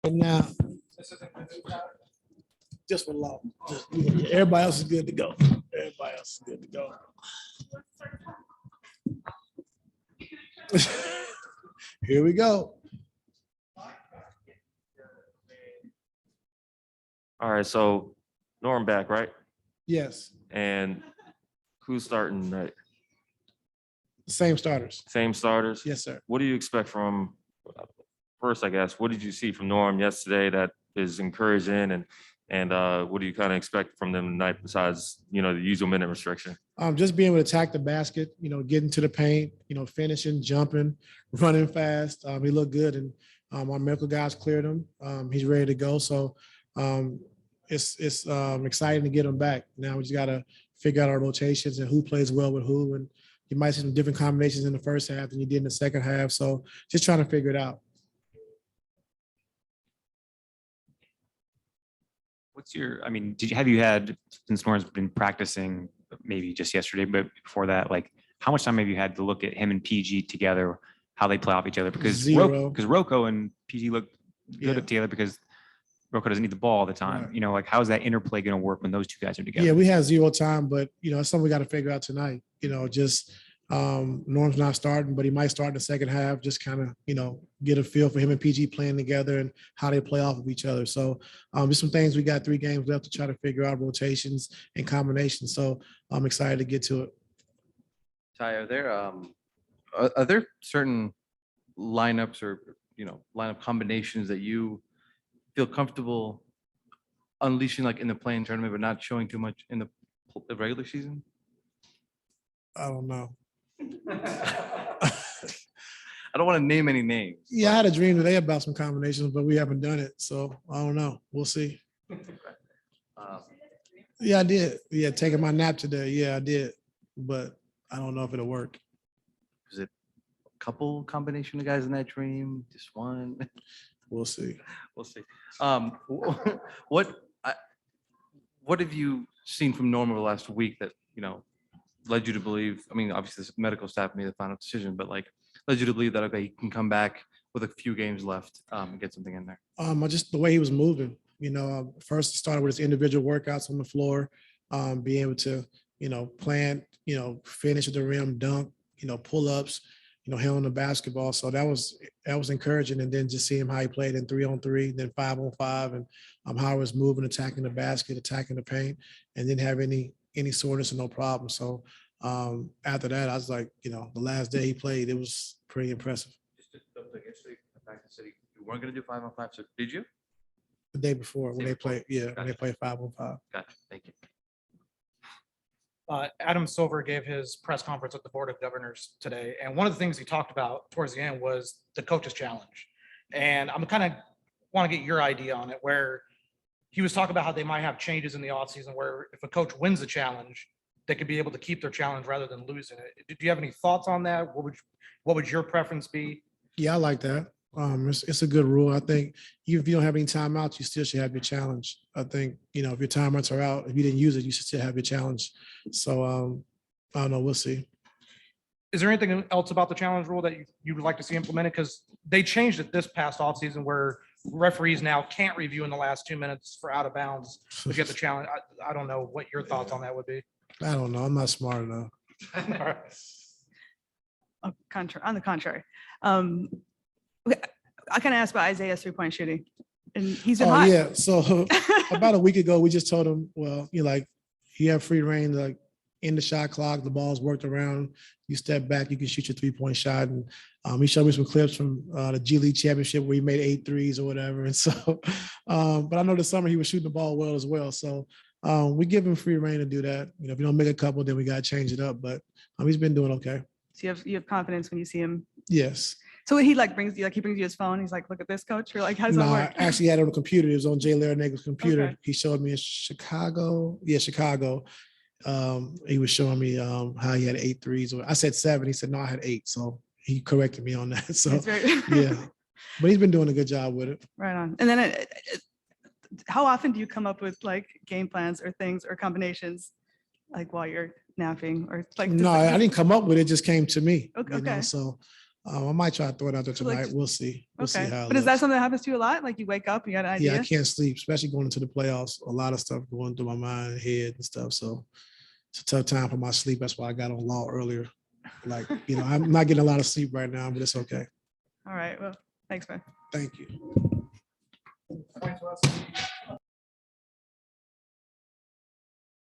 And now, just for law, everybody else is good to go. Everybody else is good to go. Here we go. All right, so Norm back, right? Yes, And who's starting tonight? same starters. Same starters? Yes, sir. What do you expect from, first, I guess, what did you see from Norm yesterday that is encouraging, and what do you kind of expect from them tonight besides, the usual minute restriction? Just being able to attack the basket, getting to the paint, finishing, jumping, running fast. He looked good, and our medical guys cleared him. He's ready to go. So it's exciting to get him back. Now we just got to figure out our rotations and who plays well with who. And you might see some different combinations in the first half than you did in the second half. So just trying to figure it out. Have you had, since Norm's been practicing maybe just yesterday, but before that, like how much time have you had to look at him and PG together, how they play off each other? Because Zero. Rocco and PG look good together because Rocco doesn't need the ball all the time. Right. How's that interplay going to work when those two guys are together? Yeah, we have zero time, but it's something we got to figure out tonight. Norm's not starting, but he might start in the second half. Just kind of get a feel for him and PG playing together and how they play off of each other. So there's some things we got 3 games left to try to figure out rotations and combinations. So I'm excited to get to it. Ty, are there certain lineups or lineup combinations that you feel comfortable unleashing like in the playing tournament, but not showing too much in the regular season? I don't know. I don't want to name any names. Yeah, I had a dream today about some combinations, but we haven't done it. So I don't know. We'll see. Yeah, I did. Yeah, taking my nap today. Yeah, I did. But I don't know if it'll work. Is it a couple combination of guys in that dream? Just one? We'll see. We'll see. What have you seen from Norm over the last week that led you to believe? I mean, obviously, the medical staff made the final decision, but led you to believe that okay, he can come back with a few games left and get something in there? Just the way he was moving. First started with his individual workouts on the floor, being able to plant, finish at the rim, dunk, pull-ups, handling the basketball. So that was encouraging. And then just seeing how he played in 3-on-3, then 5-on-5, and how he was moving, attacking the basket, attacking the paint, and didn't have any soreness and no problem. So after that, I was like, the last day he played, it was pretty impressive. Just to double check, yesterday, the fact that you weren't going to do 5-on-5, so did you? The day before when Day they played, when they Gotcha. played 5-on-5. Gotcha. Thank you. Adam Silver gave his press conference with the Board of Governors today. And one of the things he talked about towards the end was the coach's challenge. And I'm kind of want to get your idea on it, where he was talking about how they might have changes in the offseason where if a coach wins the challenge, they could be able to keep their challenge rather than losing it. Do you have any thoughts on that? What would your preference be? Yeah, I like that. It's a good rule. I think even if you don't have any timeouts, you still should have your challenge. I think, if your timeouts are out, if you didn't use it, you should still have your challenge. So I don't know. We'll see. Is there anything else about the challenge rule that you would like to see implemented? Because they changed it this past offseason where referees now can't review in the last 2 minutes for out of bounds if you get the challenge. I don't know what your thoughts on that would be. I don't know. I'm not smart enough. On the contrary, I kind of asked about Isaiah's 3-point shooting, and he's been hot. Yeah. So about a week ago, we just told him, well, you have free reign, in the shot clock, the ball's worked around, you step back, you can shoot your 3-point shot. And he showed me some clips from the G League championship where he made 8 threes or whatever. And so, but I know this summer he was shooting the ball well as well. So we give him free reign to do that. If you don't make a couple, then we got to change it up. But he's been doing okay. So you have confidence when you see him. Yes. So he brings you his phone. He's like, look at this, coach. You're like, how does No, that I work? actually had it on the computer. It was on Jay Larinaggle's computer. Okay. He showed me in Chicago. Yeah, Chicago. He was showing me how he had 8 threes. I said 7. He said, no, I had 8. So he corrected me on that. So It's very yeah, but he's been doing a good job with it. right on. And then how often do you come up with game plans or things or combinations while you're napping or No, I didn't come up with it. It just came to me. Okay. So I might try to throw it out there So, like, tonight. We'll see. We'll see Okay, how it but is that looks. something that happens to you a lot? Like you wake up, you got an Yeah, I idea? can't sleep, especially going into the playoffs. A lot of stuff going through my mind and head and stuff. So it's a tough time for my sleep. That's why I got on law earlier. Like, I'm not getting a lot of sleep right now, but it's okay. All right, well, thanks, man. Thank you. Point to us.